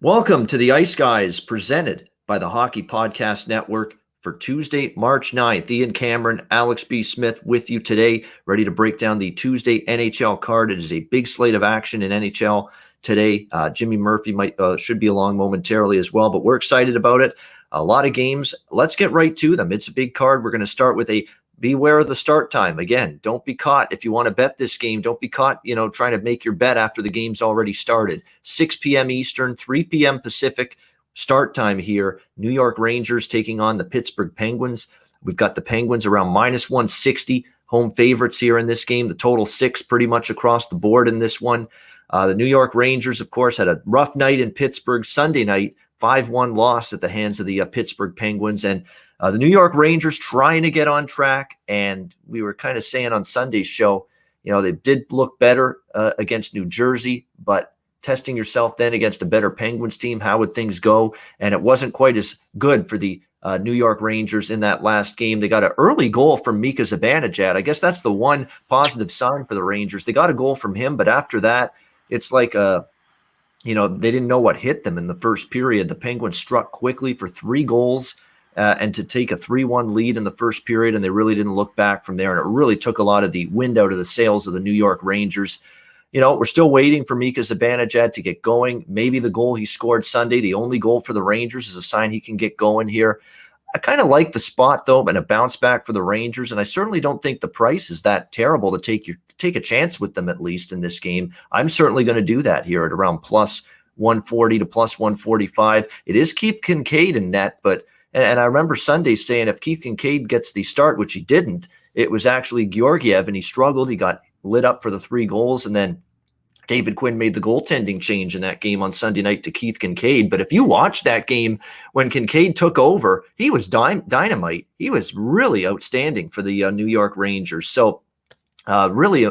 Welcome to the Ice Guys, presented by the Hockey Podcast Network for Tuesday, March 9th. Ian Cameron, Alex B. Smith with you today, ready to break down the Tuesday NHL card. It is a big slate of action in NHL today. Jimmy Murphy should be along momentarily as well, but we're excited about it. A lot of games. Let's get right to them. It's a big card. We're going to start with a beware of the start time. Again, don't be caught if you want to bet this game. Don't be caught, trying to make your bet after the game's already started. 6 p.m. Eastern, 3 p.m. Pacific start time here. New York Rangers taking on the Pittsburgh Penguins. We've got the Penguins around minus 160 home favorites here in this game. The total 6 pretty much across the board in this one. The New York Rangers, of course, had a rough night in Pittsburgh Sunday night, 5-1 loss at the hands of the Pittsburgh Penguins. And the New York Rangers trying to get on track, and we were kind of saying on Sunday's show, they did look better against New Jersey, but testing yourself then against a better Penguins team, how would things go? And it wasn't quite as good for the New York Rangers in that last game. They got an early goal from Mika Zibanejad. I guess that's the one positive sign for the Rangers. They got a goal from him, but after that, it's like they didn't know what hit them in the first period. The Penguins struck quickly for 3 goals. And to take a 3-1 lead in the first period, and they really didn't look back from there. And it really took a lot of the wind out of the sails of the New York Rangers. We're still waiting for Mika Zibanejad to get going. Maybe the goal he scored Sunday, the only goal for the Rangers, is a sign he can get going here. I kind of like the spot, though, and a bounce back for the Rangers. And I certainly don't think the price is that terrible to take a chance with them, at least in this game. I'm certainly going to do that here at around plus 140 to plus 145. It is Keith Kincaid in net, but and I remember Sunday saying if Keith Kincaid gets the start, which he didn't, it was actually Georgiev, and he struggled. He got lit up for the 3 goals, and then David Quinn made the goaltending change in that game on Sunday night to Keith Kincaid. But if you watch that game, when Kincaid took over, he was dynamite. He was really outstanding for the New York Rangers. So really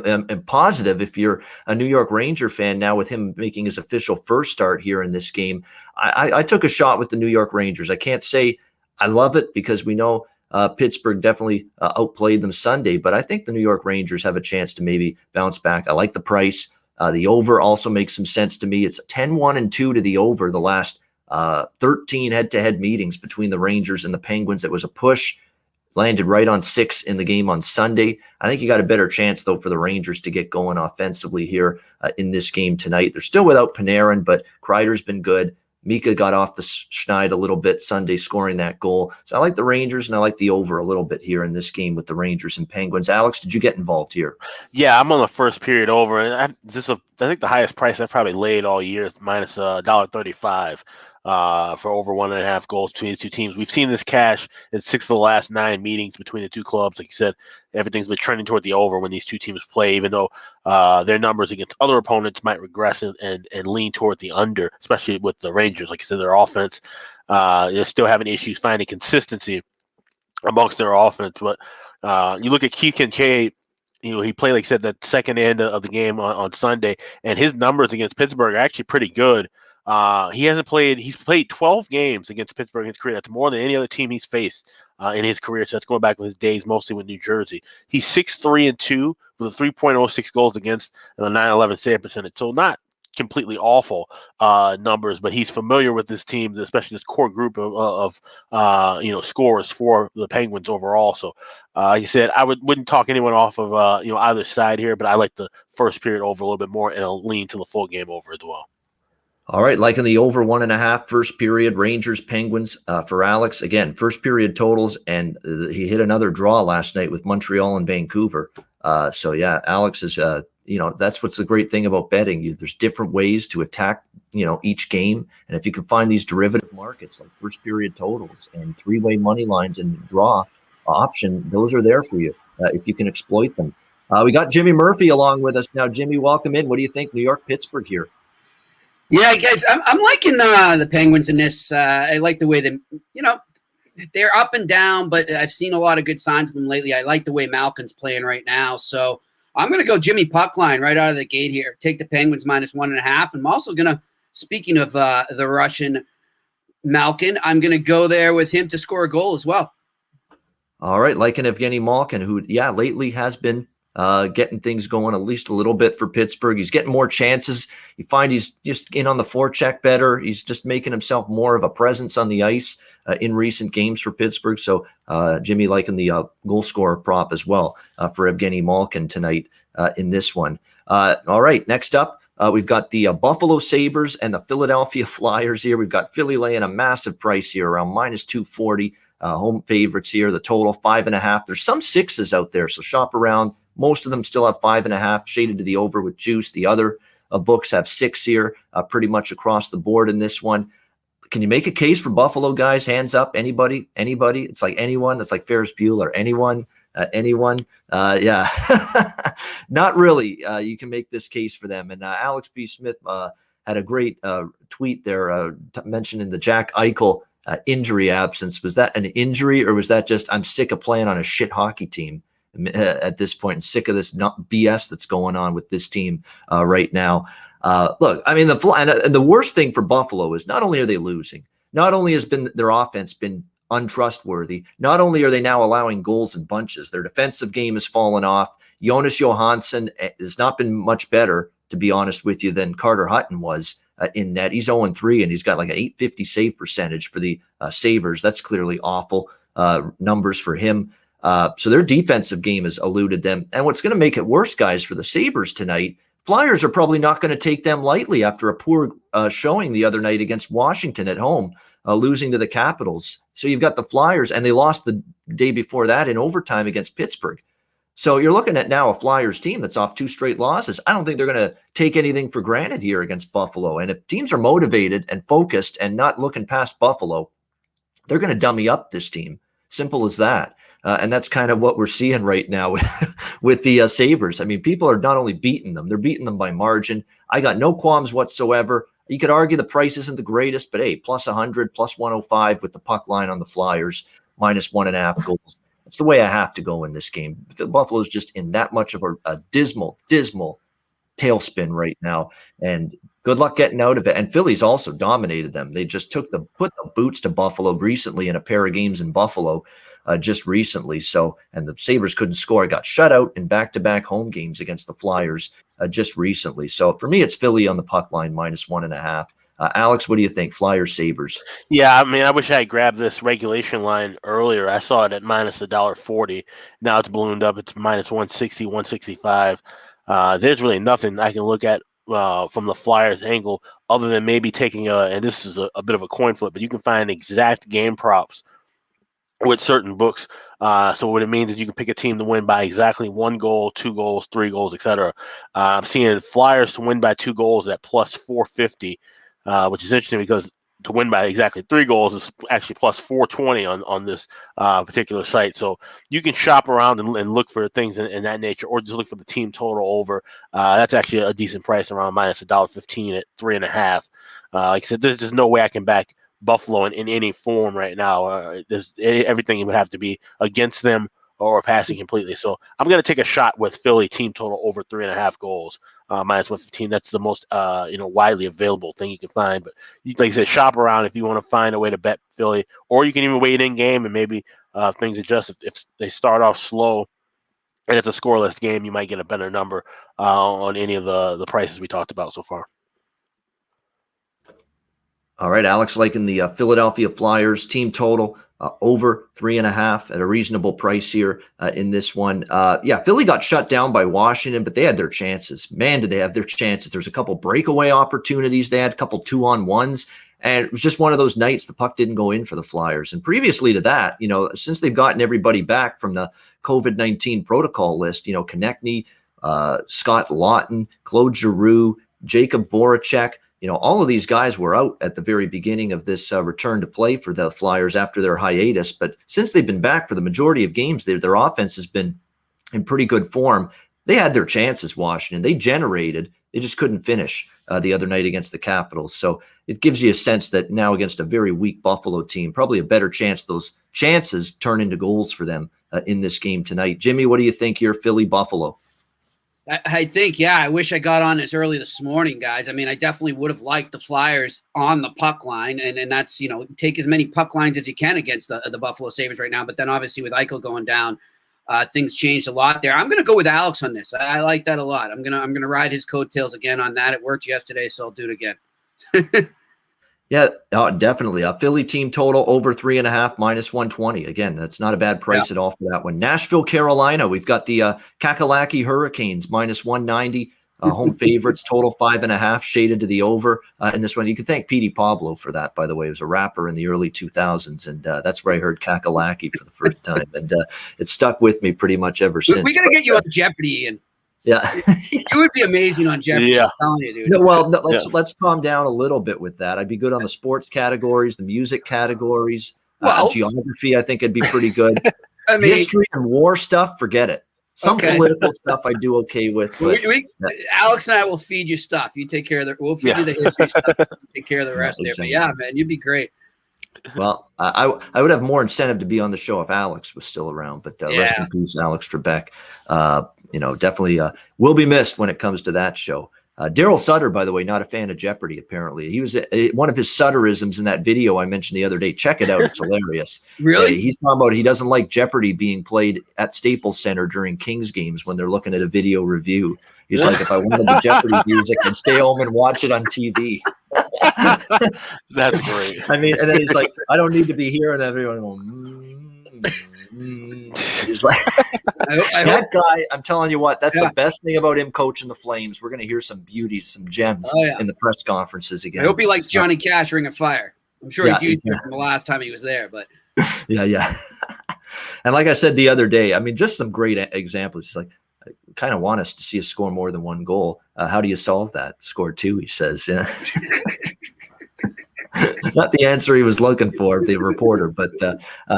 positive if you're a New York Ranger fan now with him making his official first start here in this game. I took a shot with the New York Rangers. I can't say I love it because we know Pittsburgh definitely outplayed them Sunday, but I think the New York Rangers have a chance to maybe bounce back. I like the price. The over also makes some sense to me. It's 10-1-2 to the over the last 13 head-to-head meetings between the Rangers and the Penguins. It was a push. Landed right on 6 in the game on Sunday. I think you got a better chance, though, for the Rangers to get going offensively here in this game tonight. They're still without Panarin, but Kreider's been good. Mika got off the schneid a little bit Sunday, scoring that goal. So I like the Rangers, and I like the over a little bit here in this game with the Rangers and Penguins. Alex, did you get involved here? Yeah, I'm on the first period over, and I think the highest price I've probably laid all year is minus $1.35 for over 1.5 goals between these two teams. We've seen this cash in 6 of the last 9 meetings between the two clubs. Like you said, everything's been trending toward the over when these two teams play, even though their numbers against other opponents might regress and lean toward the under, especially with the Rangers. Like you said, their offense, they're still having issues finding consistency amongst their offense. But you look at Keith Kincaid, he played, like I said, that second end of the game on Sunday, and his numbers against Pittsburgh are actually pretty good. He's played 12 games against Pittsburgh in his career. That's more than any other team he's faced in his career. So that's going back with his days mostly with New Jersey. He's 6-3-2 with a 3.06 goals against and a 911 save percentage. So not completely awful numbers, but he's familiar with this team, especially this core group of scorers for the Penguins overall. So like I said, I wouldn't talk anyone off of either side here, but I like the first period over a little bit more, and I'll lean to the full game over as well. All right, liking the over 1.5 first period, Rangers, Penguins for Alex. Again, first period totals, and he hit another draw last night with Montreal and Vancouver. So yeah, Alex is, that's what's the great thing about betting. There's different ways to attack, each game. And if you can find these derivative markets like first period totals and 3-way money lines and draw option, those are there for you if you can exploit them. We got Jimmy Murphy along with us now. Jimmy, welcome in. What do you think, New York, Pittsburgh here? Yeah, guys, I'm liking the Penguins in this. I like the way they're up and down, but I've seen a lot of good signs of them lately. I like the way Malkin's playing right now. So I'm going to go Jimmy Puckline right out of the gate here. Take the Penguins minus 1.5. I'm also going to, speaking of the Russian Malkin, I'm going to go there with him to score a goal as well. All right, like an Evgeny Malkin, who, lately has been getting things going at least a little bit for Pittsburgh. He's getting more chances. You find he's just in on the forecheck better. He's just making himself more of a presence on the ice in recent games for Pittsburgh. So Jimmy liking the goal scorer prop as well for Evgeny Malkin tonight in this one. All right, next up, we've got the Buffalo Sabres and the Philadelphia Flyers here. We've got Philly laying a massive price here, around minus 240. Home favorites here, the total 5.5. There's some sixes out there, so shop around. Most of them still have 5.5, shaded to the over with juice. The other books have 6 here, pretty much across the board in this one. Can you make a case for Buffalo, guys? Hands up. Anybody? It's like anyone. It's like Ferris Bueller. Anyone? Yeah. Not really. You can make this case for them. And Alex B. Smith had a great tweet there mentioning the Jack Eichel injury absence. Was that an injury, or was that just I'm sick of playing on a shit hockey team at this point, and sick of this BS that's going on with this team right now? Look, I mean, the worst thing for Buffalo is not only are they losing, not only has been their offense been untrustworthy, not only are they now allowing goals in bunches, their defensive game has fallen off. Jonas Johansson has not been much better, to be honest with you, than Carter Hutton was in net. He's 0-3, and he's got like an 850 save percentage for the Sabres. That's clearly awful numbers for him. So their defensive game has eluded them. And what's going to make it worse, guys, for the Sabres tonight, Flyers are probably not going to take them lightly after a poor showing the other night against Washington at home, losing to the Capitals. So you've got the Flyers, and they lost the day before that in overtime against Pittsburgh. So you're looking at now a Flyers team that's off 2 straight losses. I don't think they're going to take anything for granted here against Buffalo. And if teams are motivated and focused and not looking past Buffalo, they're going to dummy up this team. Simple as that. And that's kind of what we're seeing right now with the Sabres. I mean, people are not only beating them, they're beating them by margin. I got no qualms whatsoever. You could argue the price isn't the greatest, but hey, plus 100, plus 105 with the puck line on the Flyers, minus 1.5 goals. That's the way I have to go in this game. Buffalo's just in that much of a dismal tailspin right now. And good luck getting out of it. And Philly's also dominated them. They just put the boots to Buffalo recently in a pair of games in Buffalo just recently. So, and the Sabres couldn't score. Got shut out in back-to-back home games against the Flyers just recently. So for me, it's Philly on the puck line, minus 1.5. Alex, what do you think? Flyers, Sabres? Yeah, I mean, I wish I had grabbed this regulation line earlier. I saw it at minus $1.40. Now it's ballooned up. It's minus 160, 165. There's really nothing I can look at from the Flyers angle other than maybe taking and this is a bit of a coin flip, but you can find exact game props with certain books. So what it means is you can pick a team to win by exactly 1 goal, 2 goals, 3 goals, etc. I'm seeing Flyers to win by 2 goals at plus 450, which is interesting because to win by exactly 3 goals is actually plus 420 on this particular site. So you can shop around and look for things in that nature, or just look for the team total over. That's actually a decent price, around minus $1.15 at 3.5. Like I said, there's just no way I can back Buffalo in any form right now. Everything would have to be against them or passing completely. So I'm going to take a shot with Philly team total over 3.5 goals, minus 115. That's the most widely available thing you can find. But like I said, shop around if you want to find a way to bet Philly, or you can even wait in game and maybe things adjust. If they start off slow and it's a scoreless game, you might get a better number on any of the prices we talked about so far. All right, Alex liking the Philadelphia Flyers team total over 3.5 at a reasonable price here in this one. Philly got shut down by Washington, but they had their chances. Man, did they have their chances. There's a couple breakaway opportunities. They had a couple 2-on-1s, and it was just one of those nights the puck didn't go in for the Flyers. And previously to that, since they've gotten everybody back from the COVID-19 protocol list, Konechny, Scott Lawton, Claude Giroux, Jacob Voracek, all of these guys were out at the very beginning of this return to play for the Flyers after their hiatus. But since they've been back for the majority of games, their offense has been in pretty good form. They had their chances, Washington. They generated. They just couldn't finish the other night against the Capitals. So it gives you a sense that now against a very weak Buffalo team, probably a better chance those chances turn into goals for them in this game tonight. Jimmy, what do you think here, Philly-Buffalo? I think, I wish I got on as early this morning, guys. I mean, I definitely would have liked the Flyers on the puck line, and that's, take as many puck lines as you can against the Buffalo Sabres right now. But then obviously with Eichel going down, things changed a lot there. I'm going to go with Alex on this. I like that a lot. I'm gonna ride his coattails again on that. It worked yesterday, so I'll do it again. Yeah, definitely. A Philly team total over 3.5 -120. Again, that's not a bad price at all for that one. Nashville, Carolina. We've got the Kakalaki Hurricanes -190. Home favorites total 5.5, shaded to the over in this one. You can thank Petey Pablo for that, by the way. He was a rapper in the early 2000s, and that's where I heard Kakalaki for the first time, and it stuck with me pretty much ever since. We got to get you on Jeopardy, Ian. Yeah, you would be amazing on Jeopardy. Yeah. I'm telling you, dude. No, well, no, let's calm down a little bit with that. I'd be good on the sports categories, the music categories, geography. I think I'd be pretty good. I mean, history and war stuff, forget it. Some political stuff I do okay with. But, Alex and I will feed you stuff. You take care of we'll feed you the history stuff. You take care of the rest there. But yeah, man, you'd be great. Well, I would have more incentive to be on the show if Alex was still around. But rest in peace, Alex Trebek. Definitely will be missed when it comes to that show. Daryl Sutter, by the way, not a fan of Jeopardy, apparently. He was one of his Sutterisms in that video I mentioned the other day. Check it out. It's hilarious. Really? He's talking about he doesn't like Jeopardy being played at Staples Center during Kings games when they're looking at a video review. He's like, if I wanted the Jeopardy music, I'd stay home and watch it on TV. That's great. I mean, and then he's like, I don't need to be here. And everyone going, He's like, that guy, I'm telling you what, that's the best thing about him coaching the Flames. We're going to hear some beauties, some gems in the press conferences again. I hope he likes Johnny Cash, Ring of Fire. I'm sure he's used it from the last time he was there, but yeah. And like I said the other day, I mean, just some great examples. It's like, I kind of want us to see us score more than one goal. How do you solve that? Score 2, he says. Yeah. Not the answer he was looking for, the reporter, but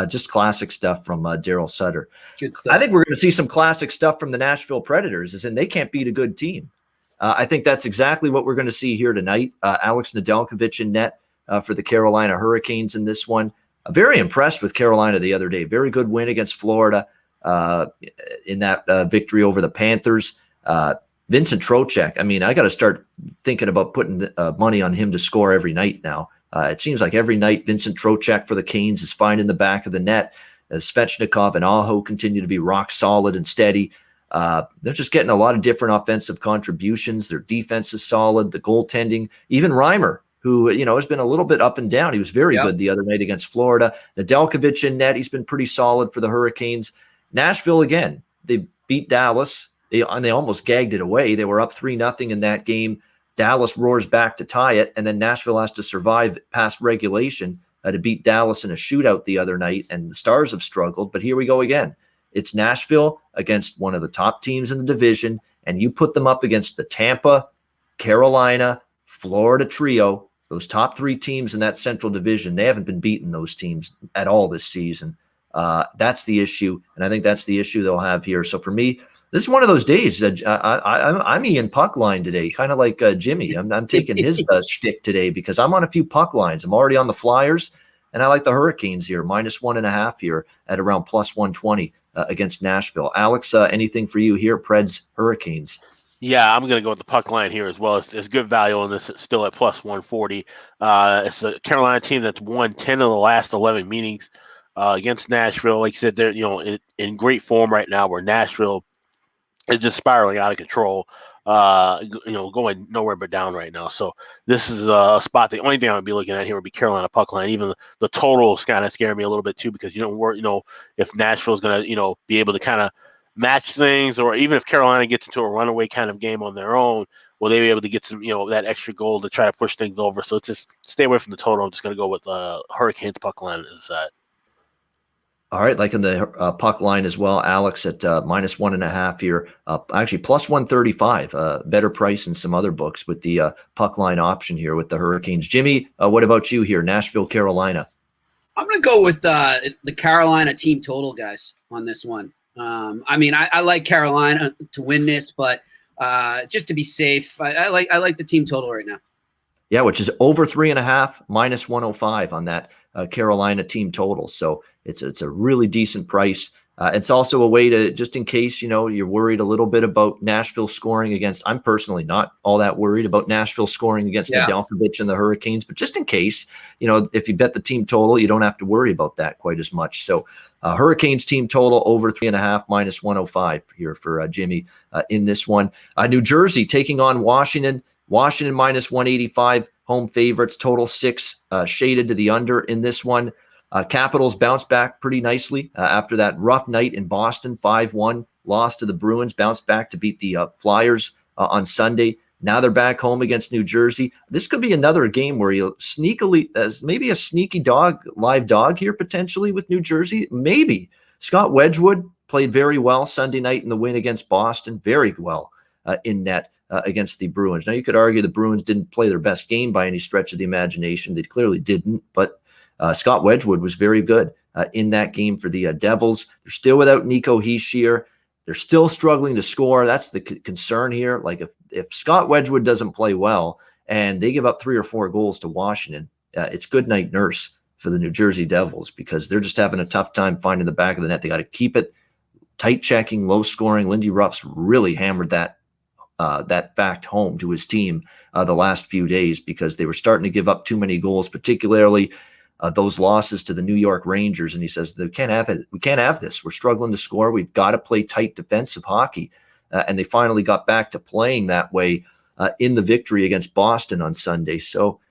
just classic stuff from Daryl Sutter. Good stuff. I think we're going to see some classic stuff from the Nashville Predators, as in they can't beat a good team. I think that's exactly what we're going to see here tonight. Alex Nedeljkovic in net for the Carolina Hurricanes in this one. Very impressed with Carolina the other day. Very good win against Florida in that victory over the Panthers. Vincent Trocheck, I mean, I got to start thinking about putting money on him to score every night now. It seems like every night Vincent Trocheck for the Canes is finding the back of the net. As Svechnikov and Aho continue to be rock solid and steady. They're just getting a lot of different offensive contributions. Their defense is solid. The goaltending, even Reimer, who has been a little bit up and down. He was very good the other night against Florida. Nedeljkovic in net, he's been pretty solid for the Hurricanes. Nashville again, they beat Dallas. They almost gagged it away. They were up 3-0 in that game. Dallas roars back to tie it, and then Nashville has to survive past regulation to beat Dallas in a shootout the other night, and the Stars have struggled. But here we go again. It's Nashville against one of the top teams in the division, and you put them up against the Tampa, Carolina, Florida trio, those top 3 teams in that Central Division. They haven't been beating those teams at all this season. That's the issue, and I think that's the issue they'll have here. So for me, this is one of those days. I'm Ian puck line today, kind of like Jimmy. I'm taking his shtick today because I'm on a few puck lines. I'm already on the Flyers, and I like the Hurricanes here, -1.5 here at around +120 against Nashville. Alex, anything for you here? Preds, Hurricanes. Yeah, I'm going to go with the puck line here as well. It's good value on this. It's still at +140. It's a Carolina team that's won 10 of the last 11 meetings against Nashville. Like you said, they're in great form right now, where Nashville is just spiraling out of control, going nowhere but down right now. So this is a spot. The only thing I would be looking at here would be Carolina puck line. Even the total is kind of scaring me a little bit too, because you don't know if Nashville's going to be able to kind of match things, or even if Carolina gets into a runaway kind of game on their own, will they be able to get some that extra goal to try to push things over? So just stay away from the total. I'm just going to go with Hurricanes puck line as that. All right, like in the puck line as well, Alex at -1.5 here. Actually, +135. Better price than some other books with the puck line option here with the Hurricanes. Jimmy, what about you here? Nashville, Carolina. I'm going to go with the Carolina team total, guys, on this one. I like Carolina to win this, but just to be safe, I like the team total right now. Yeah, which is over 3.5, -105 on that Carolina team total. So it's a really decent price. It's also a way to, just in case, you're worried a little bit about Nashville scoring against, I'm personally not all that worried about Nashville scoring against Nedeljkovic and the Hurricanes, but just in case, if you bet the team total, you don't have to worry about that quite as much. So Hurricanes team total over 3.5 minus 105 here for Jimmy in this one. New Jersey taking on Washington. Washington minus 185, home favorites, total 6, shaded to the under in this one. Capitals bounced back pretty nicely after that rough night in Boston, 5-1 loss to the Bruins, bounced back to beat the Flyers on Sunday. Now they're back home against New Jersey. This could be another game where you'll sneakily, as maybe a sneaky live dog here potentially with New Jersey. Maybe. Scott Wedgwood played very well Sunday night in the win against Boston, very well in net against the Bruins. Now you could argue the Bruins didn't play their best game by any stretch of the imagination. They clearly didn't, but Scott Wedgwood was very good in that game for the Devils. They're still without Nico Hischier. They're still struggling to score. That's the concern here. Like if Scott Wedgwood doesn't play well and they give up 3 or 4 goals to Washington, it's good night nurse for the New Jersey Devils because they're just having a tough time finding the back of the net. They got to keep it tight, checking, low scoring. Lindy Ruff's really hammered that fact home to his team the last few days because they were starting to give up too many goals, particularly those losses to the New York Rangers. And he says, we can't have it. We can't have this. We're struggling to score. We've got to play tight defensive hockey. And they finally got back to playing that way in the victory against Boston on Sunday. So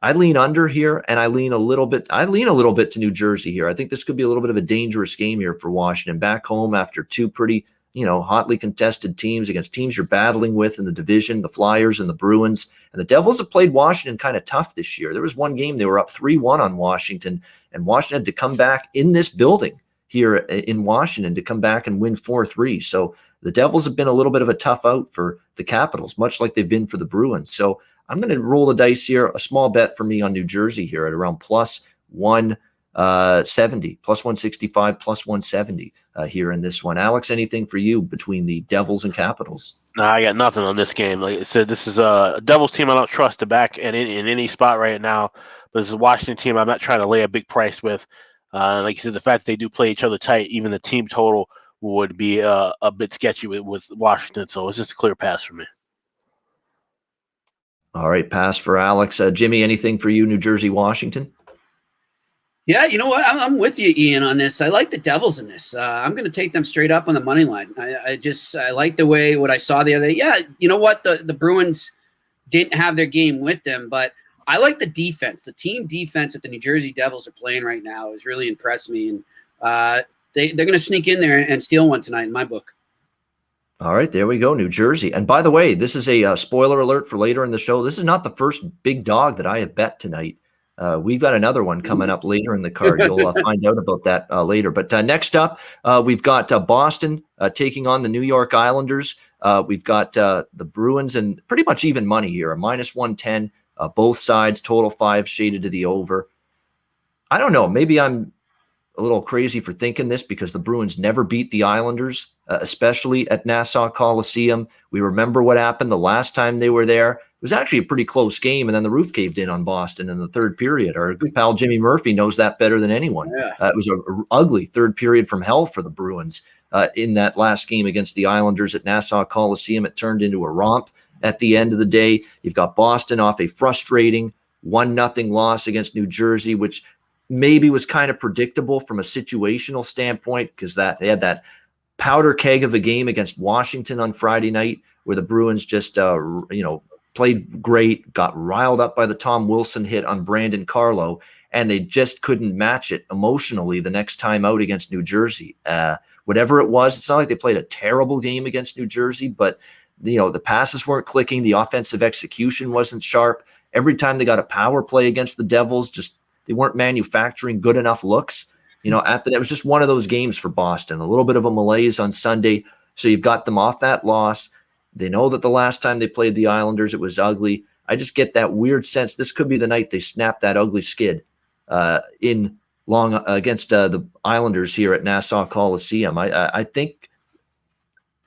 I lean under here, and I lean a little bit to New Jersey here. I think this could be a little bit of a dangerous game here for Washington. Back home after 2 pretty, hotly contested teams against teams you're battling with in the division, the Flyers and the Bruins. And the Devils have played Washington kind of tough this year. There was one game they were up 3-1 on Washington, and Washington had to come back in this building here in Washington to come back and win 4-3. So the Devils have been a little bit of a tough out for the Capitals, much like they've been for the Bruins. So I'm going to roll the dice here. A small bet for me on New Jersey here at around plus 170, plus 165, plus 170 here in this one. Alex, anything for you between the Devils and Capitals? No, I got nothing on this game. Like I said, this is a Devils team I don't trust to back in any spot right now. But this is a Washington team I'm not trying to lay a big price with. Like you said, the fact that they do play each other tight, even the team total would be a bit sketchy with Washington. So it's just a clear pass for me. All right, pass for Alex. Jimmy, anything for you, New Jersey, Washington? Yeah, you know what? I'm with you, Ian, on this. I like the Devils in this. I'm going to take them straight up on the money line. I like the way what I saw the other day. Yeah, you know what? The Bruins didn't have their game with them, but I like the defense. The team defense that the New Jersey Devils are playing right now has really impressed me, and they're going to sneak in there and steal one tonight in my book. All right, there we go, New Jersey. And by the way, this is a spoiler alert for later in the show. This is not the first big dog that I have bet tonight. We've got another one coming up later in the card. You'll find out about that later. But next up, we've got Boston taking on the New York Islanders. We've got the Bruins and pretty much even money here, a minus 110, both sides, total 5 shaded to the over. I don't know. Maybe I'm a little crazy for thinking this because the Bruins never beat the Islanders, especially at Nassau Coliseum. We remember what happened the last time they were there. It was actually a pretty close game, and then the roof caved in on Boston in the third period. Our good pal Jimmy Murphy knows that better than anyone. Yeah. It was an ugly third period from hell for the Bruins in that last game against the Islanders at Nassau Coliseum. It turned into a romp at the end of the day. You've got Boston off a frustrating 1-0 loss against New Jersey, which maybe was kind of predictable from a situational standpoint because they had that powder keg of a game against Washington on Friday night where the Bruins just played great, got riled up by the Tom Wilson hit on Brandon Carlo, and they just couldn't match it emotionally the next time out against New Jersey. Whatever it was, it's not like they played a terrible game against New Jersey, but the passes weren't clicking, the offensive execution wasn't sharp. Every time they got a power play against the Devils, they weren't manufacturing good enough looks. It was just one of those games for Boston, a little bit of a malaise on Sunday. So you've got them off that loss. They know that the last time they played the Islanders, it was ugly. I just get that weird sense this could be the night they snap that ugly skid against the Islanders here at Nassau Coliseum. I think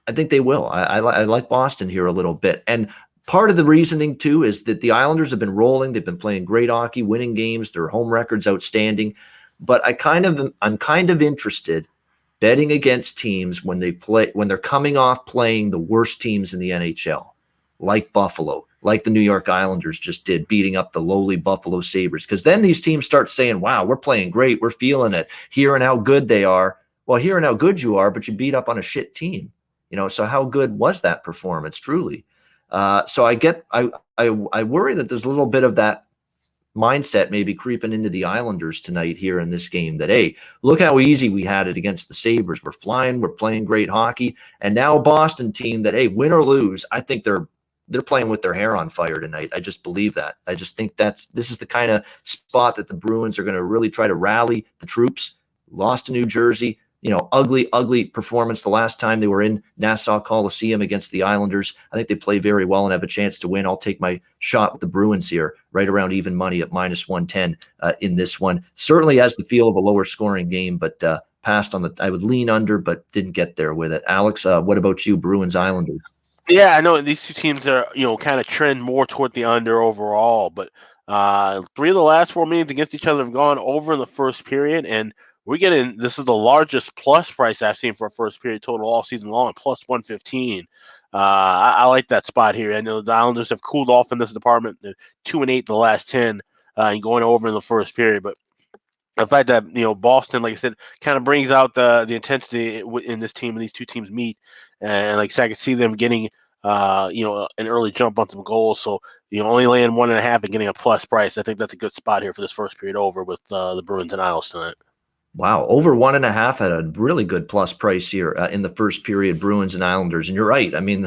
they will. I like Boston here a little bit. And part of the reasoning, too, is that the Islanders have been rolling. They've been playing great hockey, winning games. Their home record's outstanding. But I'm kind of interested betting against teams when they're coming off playing the worst teams in the NHL, like Buffalo, like the New York Islanders just did, beating up the lowly Buffalo Sabres. Because then these teams start saying, wow, we're playing great, we're feeling it, hearing how good they are. Well, hearing how good you are, but you beat up on a shit team. So how good was that performance, truly? So I worry that there's a little bit of that mindset maybe creeping into the Islanders tonight here in this game, that, hey, look how easy we had it against the Sabres. We're flying, we're playing great hockey. And now a Boston team that, hey, win or lose, I think they're playing with their hair on fire tonight. I just believe that. I just think this is the kind of spot that the Bruins are going to really try to rally the troops. Lost to New Jersey. Ugly performance the last time they were in Nassau Coliseum against the Islanders. I think they play very well and have a chance to win. I'll take my shot with the Bruins here, right around even money at -110 in this one. Certainly has the feel of a lower scoring game, but passed on I would lean under, but didn't get there with it. Alex, what about you, Bruins Islanders? Yeah, I know these two teams are, kind of trend more toward the under overall, but 3 of the last 4 meetings against each other have gone over in the first period, and this is the largest plus price I've seen for a first period total all season long, +115. I like that spot here. I know the Islanders have cooled off in this department. They're 2-8 the last 10 and going over in the first period. But the fact that, Boston, like I said, kind of brings out the intensity in this team when these two teams meet. And like I said, I can see them getting, an early jump on some goals. So, only laying 1.5 and getting a plus price. I think that's a good spot here for this first period over with the Bruins and Isles tonight. Wow, over 1.5 at a really good plus price here in the first period, Bruins and Islanders. And you're right. I mean,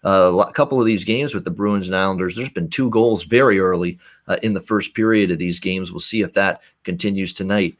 a couple of these games with the Bruins and Islanders, there's been 2 goals very early in the first period of these games. We'll see if that continues tonight.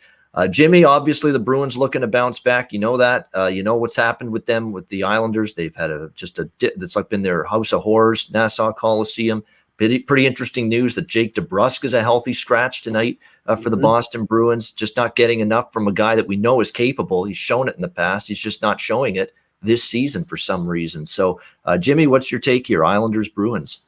Jimmy, obviously the Bruins looking to bounce back. You know that. You know what's happened with them, with the Islanders. They've had that's like been their house of horrors, Nassau Coliseum. Pretty interesting news that Jake DeBrusk is a healthy scratch tonight for the Boston Bruins, just not getting enough from a guy that we know is capable. He's shown it in the past. He's just not showing it this season for some reason. So, Jimmy, what's your take here? Islanders, Bruins.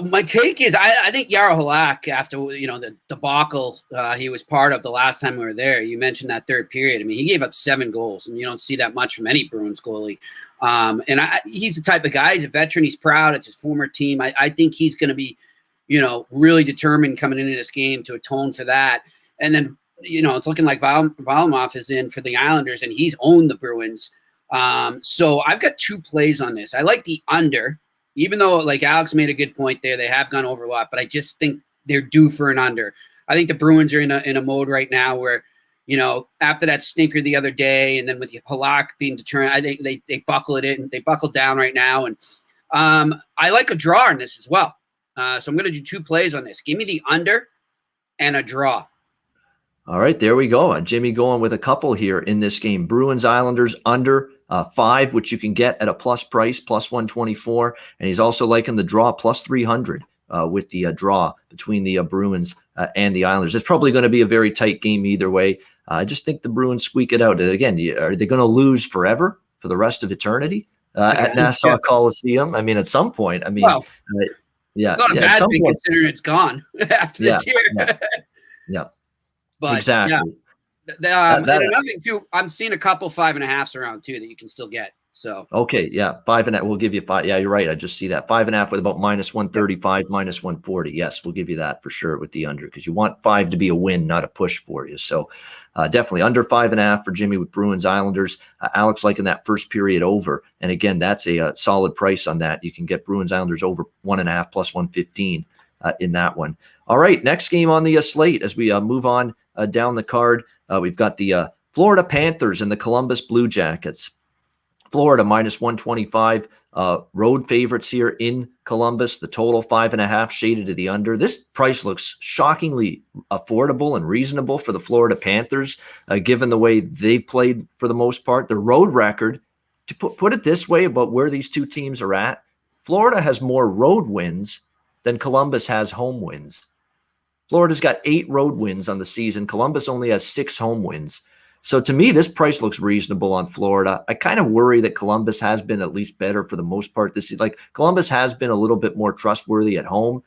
My take is I think Jaro Halak, after the debacle he was part of the last time we were there, you mentioned that third period. I mean, he gave up 7 goals, and you don't see that much from any Bruins goalie. He's the type of guy. He's a veteran. He's proud. It's his former team. I think he's going to be, really determined coming into this game to atone for that. And then, it's looking like Varlamov is in for the Islanders, and he's owned the Bruins. So I've got 2 plays on this. I like the under. Even though, like Alex made a good point there, they have gone over a lot, but I just think they're due for an under. I think the Bruins are in a mode right now where, after that stinker the other day, and then with Halak being determined, I think they buckle it in. They buckle down right now, and I like a draw in this as well. So I'm going to do 2 plays on this. Give me the under and a draw. All right, there we go. Jimmy going with a couple here in this game. Bruins Islanders under 5, which you can get at a plus price, +124. And he's also liking the draw +300 with the draw between the Bruins and the Islanders. It's probably going to be a very tight game either way. I just think the Bruins squeak it out. And again, are they going to lose forever for the rest of eternity at Nassau Coliseum? I mean, at some point, it's not a bad thing considering it's gone after this year. Yeah. But exactly. Yeah. And another thing too, I'm seeing a couple 5.5s around too that you can still get. So okay, yeah, 5.5. We'll give you 5. Yeah, you're right. I just see that 5.5 with about -135, -140. Yes, we'll give you that for sure with the under, because you want 5 to be a win, not a push for you. So definitely under 5.5 for Jimmy with Bruins Islanders. Alex liking that first period over, and again, that's a solid price on that. You can get Bruins Islanders over 1.5 +115 in that one. All right, next game on the slate as we move on down the card. We've got the Florida Panthers and the Columbus Blue Jackets. Florida -125, road favorites here in Columbus. The total 5.5 shaded to the under. This price looks shockingly affordable and reasonable for the Florida Panthers, given the way they've played for the most part. The road record, to put it this way about where these two teams are at, Florida has more road wins than Columbus has home wins. Florida's got 8 road wins on the season. Columbus only has 6 home wins. So to me, this price looks reasonable on Florida. I kind of worry that Columbus has been at least better for the most part this season. Like Columbus has been a little bit more trustworthy at home,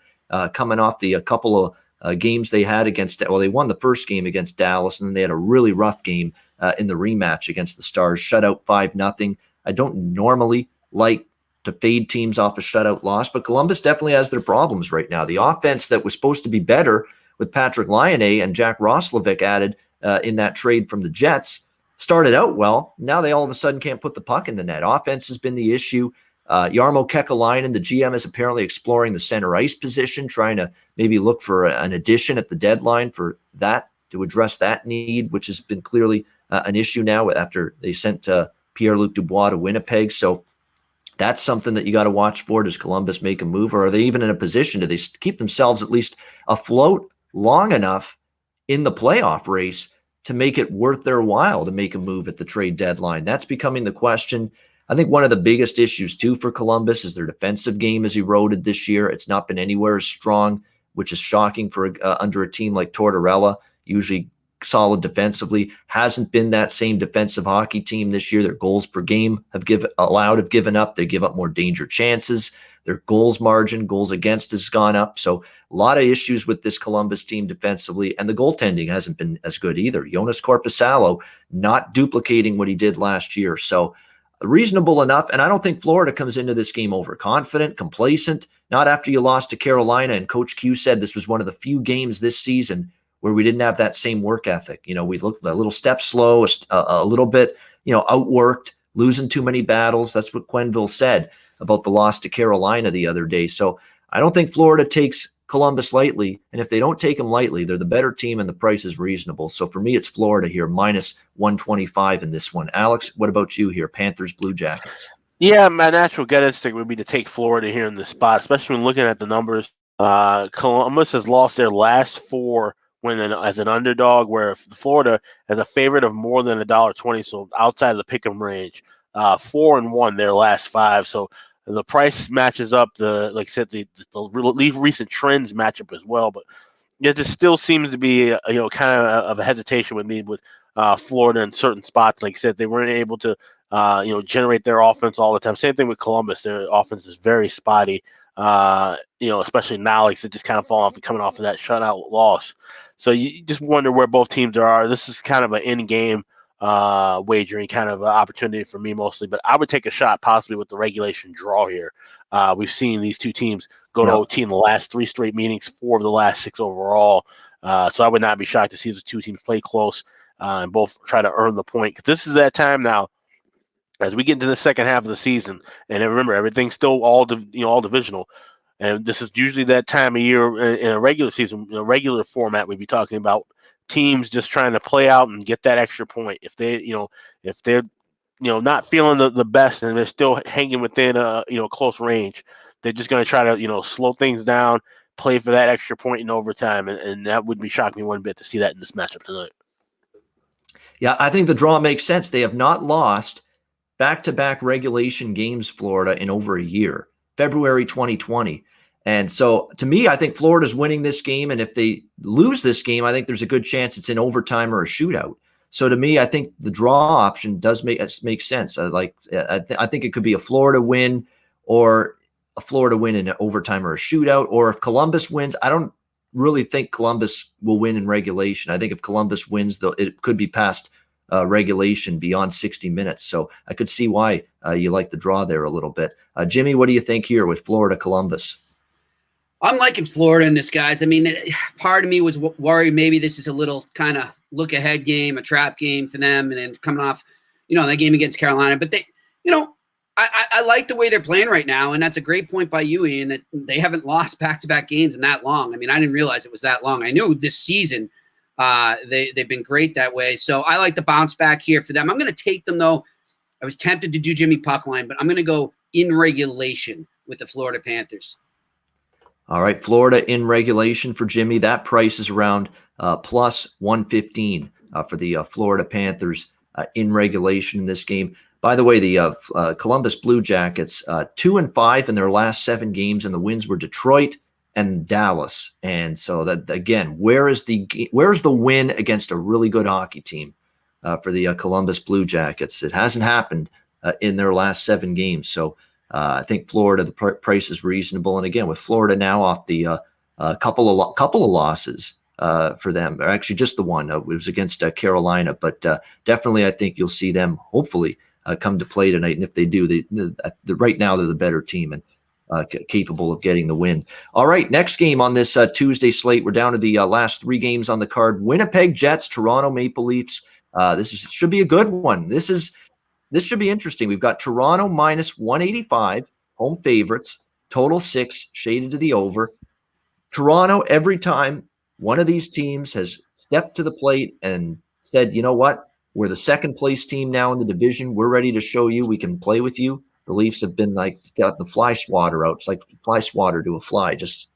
coming off the couple of games they had against. Well, they won the first game against Dallas, and then they had a really rough game in the rematch against the Stars, shutout 5-0. I don't normally like to fade teams off a shutout loss, but Columbus definitely has their problems right now. The offense that was supposed to be better with Patrick Laine and Jack Roslovic added in that trade from the Jets started out well. Now they all of a sudden can't put the puck in the net. Offense has been the issue. Jarmo Kekalainen, the GM, is apparently exploring the center ice position, trying to maybe look for an addition at the deadline for that to address that need, which has been clearly an issue now after they sent Pierre-Luc Dubois to Winnipeg. So that's something that you got to watch for. Does Columbus make a move, or are they even in a position? Do they keep themselves at least afloat long enough in the playoff race to make it worth their while to make a move at the trade deadline? That's becoming the question. I think one of the biggest issues, too, for Columbus is their defensive game has eroded this year. It's not been anywhere as strong, which is shocking for under a team like Tortorella, usually solid defensively. Hasn't been that same defensive hockey team this year. Their goals per game have given up. They give up more danger chances. Their goals margin, goals against, has gone up. So a lot of issues with this Columbus team defensively, and the goaltending hasn't been as good either. Jonas Korpisalo not duplicating what he did last year. So reasonable enough, and I don't think Florida comes into this game overconfident, complacent, not after you lost to Carolina, and Coach Q said this was one of the few games this season where we didn't have that same work ethic. You know, we looked a little step slow, a little bit, outworked, losing too many battles. That's what Quenneville said about the loss to Carolina the other day. So I don't think Florida takes Columbus lightly. And if they don't take them lightly, they're the better team and the price is reasonable. So for me, it's Florida here, minus 125 in this one. Alex, what about you here? Panthers, Blue Jackets. Yeah, my natural gut instinct would be to take Florida here in this spot, especially when looking at the numbers. Columbus has lost their last 4 as an underdog, where Florida has a favorite of more than $1.20, so outside of the pick'em range. 4-1 their last 5, so the price matches up. Like I said, the recent trends match up as well, but it just still seems to be kind of a hesitation with me with Florida in certain spots. Like I said, they weren't able to generate their offense all the time. Same thing with Columbus; their offense is very spotty. Especially now, like I said, just kind of falling off and coming off of that shutout loss. So you just wonder where both teams are. This is kind of an in-game wagering kind of opportunity for me mostly, but I would take a shot possibly with the regulation draw here. We've seen these two teams go to OT in the last 3 straight meetings, 4 of the last 6 overall. So I would not be shocked to see the two teams play close and both try to earn the point. 'Cause this is that time now, as we get into the second half of the season, and remember, everything's still all divisional. And this is usually that time of year in a regular season, a regular format, we'd be talking about teams just trying to play out and get that extra point. If they're not feeling the best and they're still hanging within close range, they're just going to try to slow things down, play for that extra point in overtime, and that wouldn't be shocking me one bit to see that in this matchup tonight. Yeah, I think the draw makes sense. They have not lost back-to-back regulation games, Florida, in over a year, February 2020. And so to me, I think Florida's winning this game. And if they lose this game, I think there's a good chance it's in overtime or a shootout. So to me, I think the draw option does make sense. I think it could be a Florida win or a Florida win in an overtime or a shootout. Or if Columbus wins, I don't really think Columbus will win in regulation. I think if Columbus wins, though, it could be past regulation beyond 60 minutes. So I could see why you like the draw there a little bit. Jimmy, what do you think here with Florida Columbus? I'm liking Florida in this, guys. I mean, part of me was worried maybe this is a little kind of look-ahead game, a trap game for them, and then coming off, that game against Carolina. But they, I like the way they're playing right now, and that's a great point by you, Ian, that they haven't lost back-to-back games in that long. I mean, I didn't realize it was that long. I knew this season they've been great that way. So I like the bounce back here for them. I'm going to take them, though. I was tempted to do Jimmy Puckline, but I'm going to go in regulation with the Florida Panthers. All right, Florida in regulation for Jimmy. That price is around plus 115 for the Florida Panthers in regulation in this game. By the way, the Columbus Blue Jackets 2-5 in their last 7 games, and the wins were Detroit and Dallas. And so that again, where is the win against a really good hockey team for the Columbus Blue Jackets? It hasn't happened in their last 7 games. So I think Florida, the price is reasonable. And again, with Florida now off the couple of losses for them. Or actually, just the one. It was against Carolina. But definitely, I think you'll see them hopefully come to play tonight. And if they do, right now they're the better team and capable of getting the win. All right, next game on this Tuesday slate. We're down to the last 3 games on the card. Winnipeg Jets, Toronto Maple Leafs. Should be a good one. This should be interesting. We've got Toronto minus 185, home favorites, total 6, shaded to the over. Toronto, every time one of these teams has stepped to the plate and said, you know what, we're the second place team now in the division. We're ready to show you we can play with you. The Leafs have been like, got the fly swatter out. It's like fly swatter to a fly. Just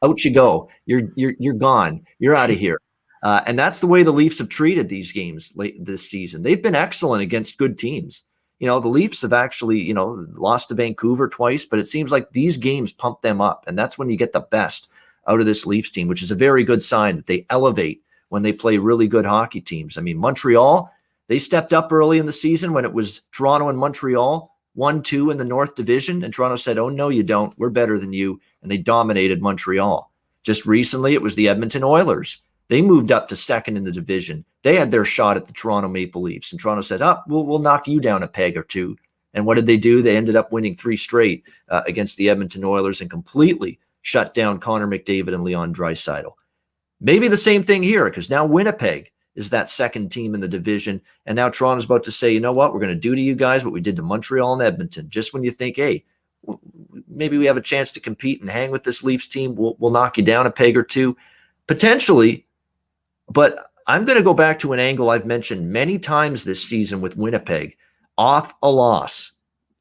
out you go. You're gone. You're out of here. And that's the way the Leafs have treated these games late this season. They've been excellent against good teams. The Leafs have actually, lost to Vancouver twice, but it seems like these games pump them up. And that's when you get the best out of this Leafs team, which is a very good sign that they elevate when they play really good hockey teams. I mean, Montreal, they stepped up early in the season when it was Toronto and Montreal, 1-2 in the North Division. And Toronto said, oh, no, you don't. We're better than you. And they dominated Montreal. Just recently, it was the Edmonton Oilers. They moved up to second in the division. They had their shot at the Toronto Maple Leafs. And Toronto said, we'll knock you down a peg or two. And what did they do? They ended up winning 3 straight against the Edmonton Oilers and completely shut down Connor McDavid and Leon Draisaitl. Maybe the same thing here, because now Winnipeg is that second team in the division. And now Toronto's about to say, you know what, we're going to do to you guys what we did to Montreal and Edmonton. Just when you think, hey, maybe we have a chance to compete and hang with this Leafs team, we'll knock you down a peg or two. Potentially. But I'm going to go back to an angle I've mentioned many times this season with Winnipeg. Off a loss.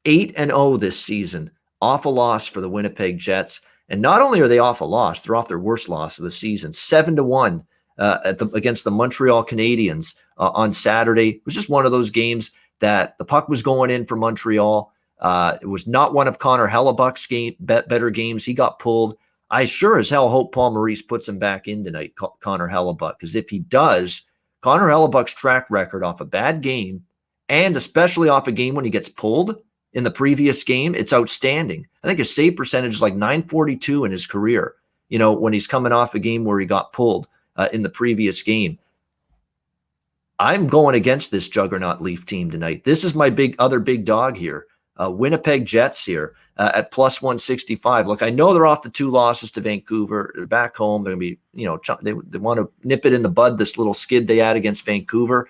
8-0 this season. Off a loss for the Winnipeg Jets. And not only are they off a loss, they're off their worst loss of the season. 7-1 against the Montreal Canadiens on Saturday. It was just one of those games that the puck was going in for Montreal. It was not one of Connor Hellebuck's better games. He got pulled. I sure as hell hope Paul Maurice puts him back in tonight, Connor Hellebuck, because if he does, Connor Hellebuck's track record off a bad game, and especially off a game when he gets pulled in the previous game, it's outstanding. I think his save percentage is like .942 in his career, when he's coming off a game where he got pulled in the previous game. I'm going against this juggernaut Leaf team tonight. This is my other big dog here. Winnipeg Jets here at plus 165. Look, I know they're off the 2 losses to Vancouver. They're back home. They're going to be, they want to nip it in the bud, this little skid they had against Vancouver.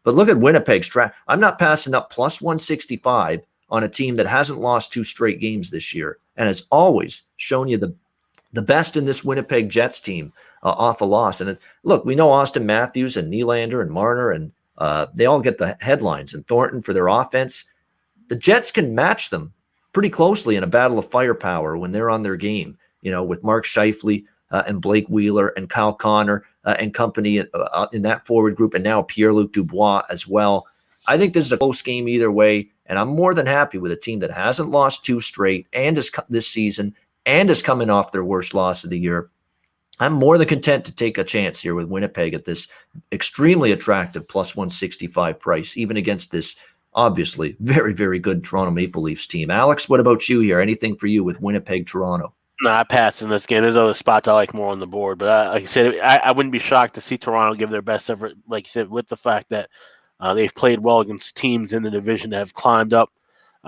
But look at Winnipeg's track. I'm not passing up plus 165 on a team that hasn't lost 2 straight games this year and has always shown you the best in this Winnipeg Jets team off a loss. And look, we know Austin Matthews and Nylander and Marner, and they all get the headlines, and Thornton for their offense. The Jets can match them pretty closely in a battle of firepower when they're on their game, with Mark Scheifele and Blake Wheeler and Kyle Connor and company in that forward group, and now Pierre-Luc Dubois as well. I think this is a close game either way, and I'm more than happy with a team that hasn't lost 2 straight and is this season and is coming off their worst loss of the year. I'm more than content to take a chance here with Winnipeg at this extremely attractive plus 165 price, even against this obviously very, very good Toronto Maple Leafs team. Alex, what about you here? Anything for you with Winnipeg, Toronto? No, I passed in this game. There's other spots I like more on the board, but like I said, I wouldn't be shocked to see Toronto give their best effort, like you said, with the fact that they've played well against teams in the division that have climbed up.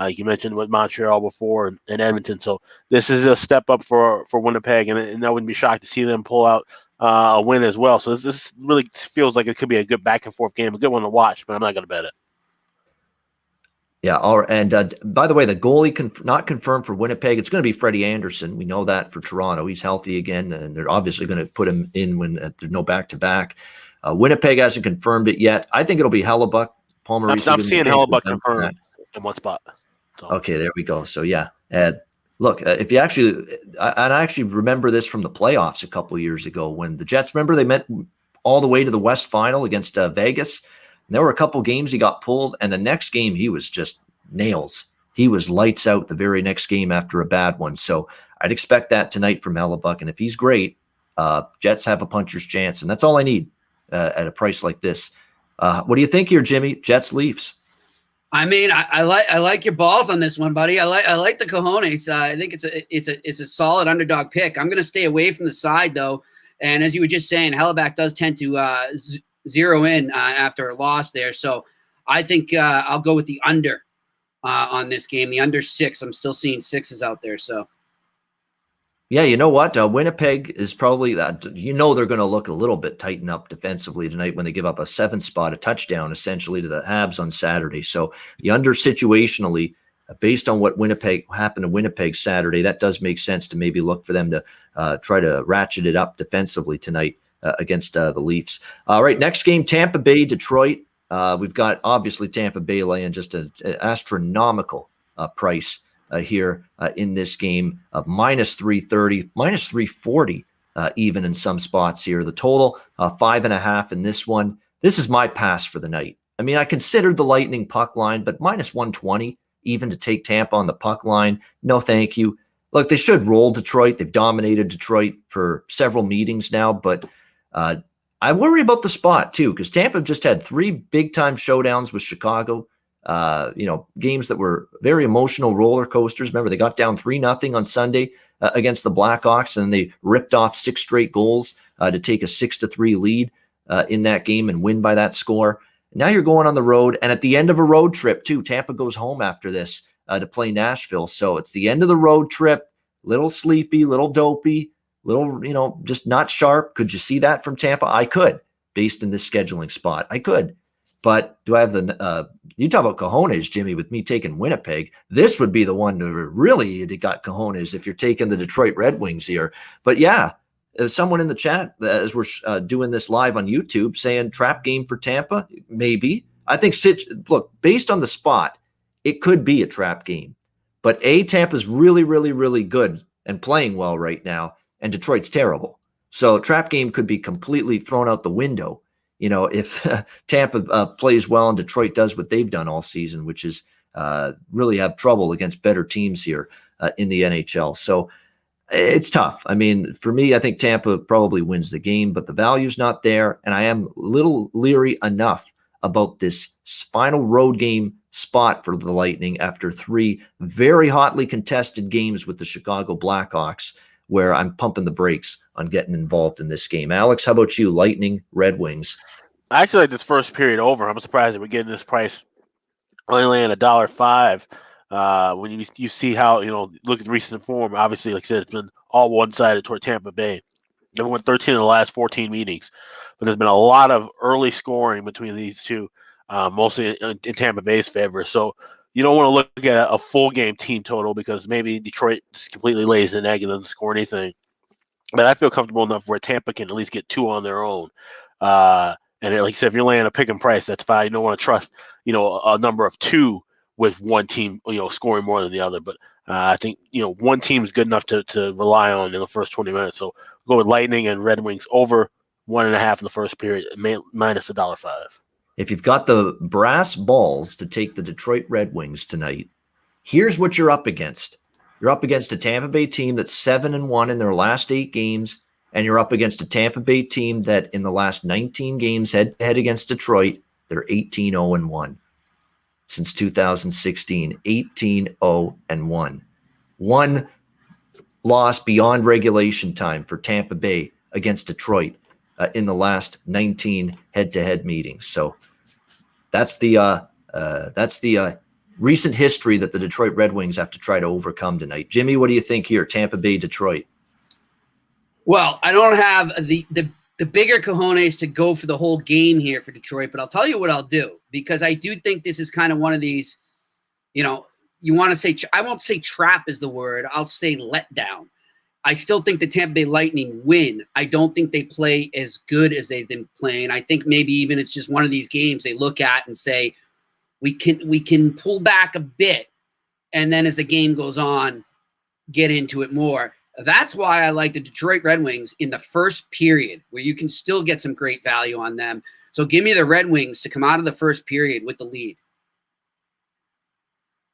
You mentioned with Montreal before and Edmonton. So this is a step up for Winnipeg, and I wouldn't be shocked to see them pull out a win as well. So this really feels like it could be a good back and forth game, a good one to watch, but I'm not going to bet it. Yeah, and by the way, the goalie not confirmed for Winnipeg. It's going to be Freddie Anderson. We know that for Toronto. He's healthy again, and they're obviously going to put him in when there's no back-to-back. Winnipeg hasn't confirmed it yet. I think it'll be Hellebuck. Paul Maurice. I'm seeing Hellebuck confirmed in one spot. So. Okay, there we go. So, yeah. Look, if you actually – I actually remember this from the playoffs a couple of years ago when the Jets – remember they went all the way to the West Final against Vegas? And there were a couple games he got pulled, and the next game he was just nails. He was lights out the very next game after a bad one. So I'd expect that tonight from Hellebuck. And if he's great, Jets have a puncher's chance, and that's all I need at a price like this. What do you think here, Jimmy? Jets, Leafs. I mean, I like your balls on this one, buddy. I like the cojones. I think it's a solid underdog pick. I'm going to stay away from the side though. And as you were just saying, Hellebuck does tend to zero in after a loss there. So I think I'll go with the under on this game, the under 6. I'm still seeing 6s out there. So. Yeah, you know what? Winnipeg is probably that. They're going to look a little bit tighten up defensively tonight when they give up a 7-spot, a touchdown essentially to the Habs on Saturday. So the under situationally, based on what happened to Winnipeg Saturday, that does make sense to maybe look for them to try to ratchet it up defensively tonight against the Leafs. All right, next game, Tampa Bay, Detroit. We've got obviously Tampa Bay laying just an astronomical price here in this game of minus 330, minus 340 even in some spots here. The total 5.5 in this one. This is my pass for the night. I mean, I considered the Lightning puck line, but minus 120 even to take Tampa on the puck line. No, thank you. Look, they should roll Detroit. They've dominated Detroit for several meetings now, but I worry about the spot too, because Tampa just had 3 big-time showdowns with Chicago. Games that were very emotional roller coasters. Remember, they got down 3-0 on Sunday against the Blackhawks, and they ripped off 6 straight goals to take a 6-3 lead in that game and win by that score. Now you're going on the road, and at the end of a road trip too. Tampa goes home after this to play Nashville. So it's the end of the road trip, little sleepy, little dopey, little, just not sharp. Could you see that from Tampa? I could, based in this scheduling spot. I could. But do I have you talk about cojones, Jimmy, with me taking Winnipeg. This would be the one to really got cojones if you're taking the Detroit Red Wings here. But yeah, there's someone in the chat as we're doing this live on YouTube saying trap game for Tampa. Maybe. I think, look, based on the spot, it could be a trap game. But Tampa's really, really, really good and playing well right now, and Detroit's terrible. So trap game could be completely thrown out the window. If Tampa plays well and Detroit does what they've done all season, which is really have trouble against better teams here in the NHL. So it's tough. I mean, for me, I think Tampa probably wins the game, but the value's not there. And I am a little leery enough about this final road game spot for the Lightning after 3 very hotly contested games with the Chicago Blackhawks, where I'm pumping the brakes on getting involved in this game. Alex, how about you? Lightning, Red Wings. I actually like this first period over. I'm surprised that we're getting this price only laying $1.05. When you see how, look at the recent form, obviously, like I said, it's been all one-sided toward Tampa Bay. They've won 13 of the last 14 meetings, but there's been a lot of early scoring between these two, mostly in Tampa Bay's favor. So you don't want to look at a full game team total because maybe Detroit just completely lays an egg and doesn't score anything. But I feel comfortable enough where Tampa can at least get 2 on their own. And like I said, if you're laying a pick and price, that's fine. You don't want to trust, a number of 2 with one team, scoring more than the other. But I think, one team is good enough to rely on in the first 20 minutes. So go with Lightning and Red Wings over 1.5 in the first period, minus $1.05. If you've got the brass balls to take the Detroit Red Wings tonight, here's what you're up against. You're up against a Tampa Bay team that's 7-1 in their last 8 games, and you're up against a Tampa Bay team that in the last 19 games head-to-head against Detroit, they're 18-0-1 since 2016. 18-0-1. 1 loss beyond regulation time for Tampa Bay against Detroit in the last 19 head-to-head meetings. So that's the recent history that the Detroit Red Wings have to try to overcome tonight. Jimmy, what do you think here? Tampa Bay, Detroit. Well, I don't have the bigger cojones to go for the whole game here for Detroit, but I'll tell you what I'll do, because I do think this is kind of one of these, you want to say, I won't say trap is the word. I'll say letdown. I still think the Tampa Bay Lightning win. I don't think they play as good as they've been playing. I think maybe even it's just one of these games they look at and say, we can pull back a bit, and then as the game goes on, get into it more. That's why I like the Detroit Red Wings in the first period, where you can still get some great value on them. So give me the Red Wings to come out of the first period with the lead.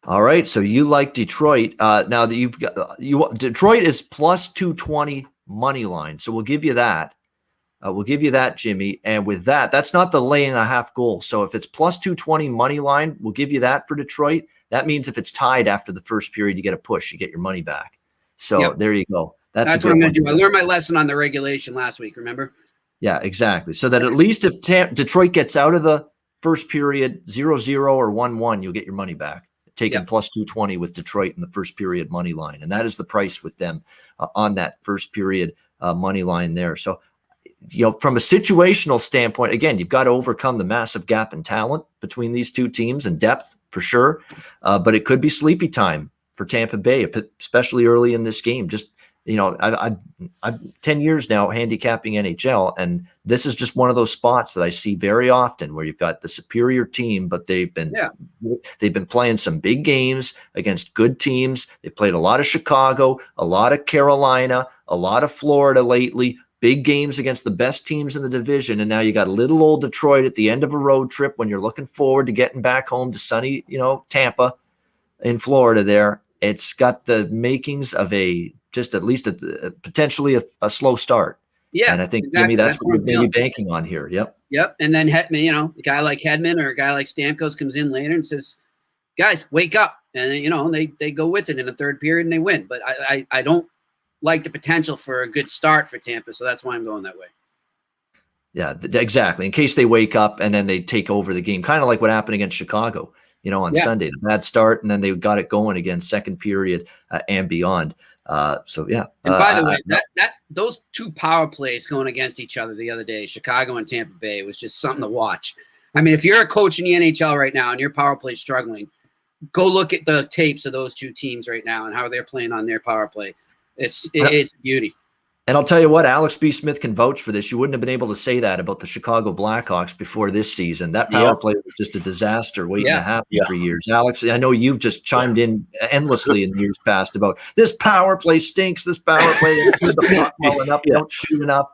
All right, so you like Detroit. Now that Detroit is plus 220 money line, so we'll give you that. We'll give you that, Jimmy. And with that, that's not the laying a half goal. So if it's plus 220 money line, we'll give you that for Detroit. That means if it's tied after the first period, you get a push, you get your money back. So There you go. That's what I'm going to do. I learned my lesson on the regulation last week, remember? Yeah, exactly. So that at least if Detroit gets out of the first period 0-0 or 1-1, you'll get your money back. Taking plus 220 with Detroit in the first period money line. And that is the price with them on that first period money line there. So, from a situational standpoint, again, you've got to overcome the massive gap in talent between these two teams and depth for sure. But it could be sleepy time for Tampa Bay, especially early in this game. Just, I've 10 years now handicapping NHL, and this is just one of those spots that I see very often where you've got the superior team, but they've been playing some big games against good teams. They've played a lot of Chicago, a lot of Carolina, a lot of Florida lately, big games against the best teams in the division. And now you got little old Detroit at the end of a road trip when you're looking forward to getting back home to sunny, Tampa in Florida there. It's got the makings of potentially a slow start. Yeah. And I think, exactly. Jimmy, that's what we're maybe banking on here. Yep. And then Hedman, a guy like Hedman or a guy like Stamkos comes in later and says, guys, wake up. And, they go with it in the third period and they win. But I don't like the potential for a good start for Tampa. So that's why I'm going that way. Yeah, exactly. In case they wake up and then they take over the game, kind of like what happened against Chicago, on Sunday, the bad start, and then they got it going again, second period and beyond. And by the way, that those two power plays going against each other the other day, Chicago and Tampa Bay, was just something to watch. I mean, if you're a coach in the NHL right now and your power play is struggling, go look at the tapes of those two teams right now and how they're playing on their power play. It's beauty. And I'll tell you what, Alex B. Smith can vouch for this. You wouldn't have been able to say that about the Chicago Blackhawks before this season. That power play was just a disaster waiting to happen for years. Alex, I know you've just chimed in endlessly in years past about this power play stinks. This power play, they don't shoot the puck well enough. They don't shoot enough.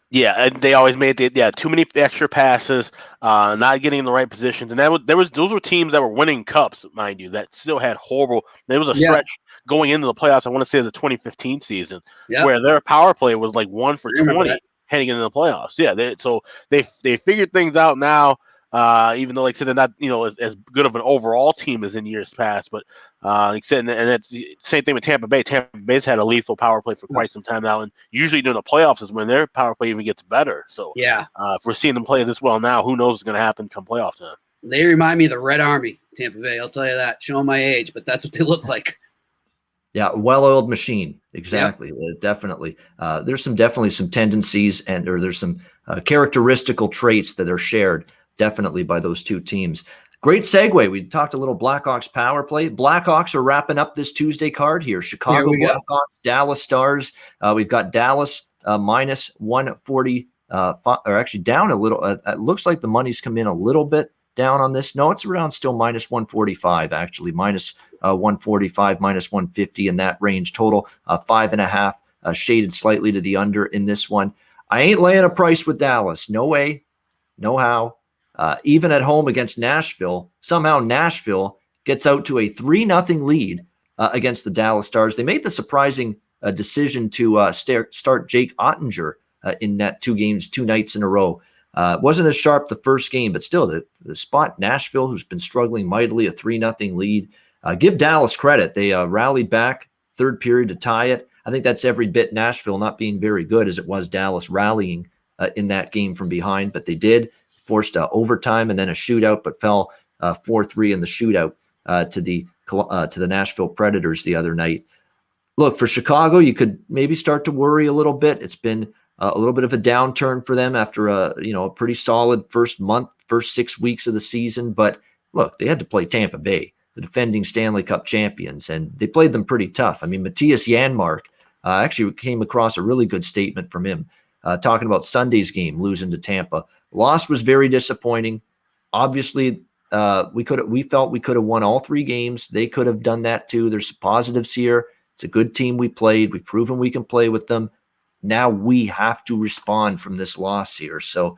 Yeah, and they always made too many extra passes, not getting in the right positions, and those were teams that were winning cups, mind you, that still had horrible. There was a stretch going into the playoffs. I want to say the 2015 season, where their power play was like 1 for 20 heading into the playoffs. Yeah, they figured things out now. Even though, like I said, they're not as good of an overall team as in years past, but like I said, and that's the same thing with Tampa Bay. Tampa Bay's had a lethal power play for quite some time now, and usually during the playoffs is when their power play even gets better. So if we're seeing them play this well now, who knows what's going to happen come playoff time? They remind me of the Red Army, Tampa Bay. I'll tell you that. Showing my age, but that's what they look like. Yeah, well-oiled machine. Exactly. Definitely. There's definitely some tendencies or there's some characteristical traits that are shared definitely by those two teams. Great segue. We talked a little Blackhawks power play. Blackhawks are wrapping up this Tuesday card here. Chicago Blackhawks, Dallas Stars. We've got Dallas minus 140, or actually down a little. It looks like the money's come in a little bit down on this. No, it's around still minus 145, actually. Minus 145, minus 150 in that range. Total 5.5, shaded slightly to the under in this one. I ain't laying a price with Dallas. No way. No how. Even at home against Nashville, somehow Nashville gets out to a 3-0 lead against the Dallas Stars. They made the surprising decision to start Jake Ottinger in that 2 nights in a row. Wasn't as sharp the first game, but still the spot Nashville, who's been struggling mightily, a 3-0 lead. Give Dallas credit. They rallied back third period to tie it. I think that's every bit Nashville not being very good as it was Dallas rallying in that game from behind, but they did. Forced overtime and then a shootout, but fell 4-3 in the shootout to the Nashville Predators the other night. Look, for Chicago, you could maybe start to worry a little bit. It's been a little bit of a downturn for them after a pretty solid first 6 weeks of the season. But look, they had to play Tampa Bay, the defending Stanley Cup champions, and they played them pretty tough. I mean, Matthias Janmark actually came across a really good statement from him talking about Sunday's game, losing to Tampa. Loss was very disappointing. Obviously, we felt we could have won all 3 games. They could have done that too. There's some positives here. It's a good team we played. We've proven we can play with them. Now we have to respond from this loss here. So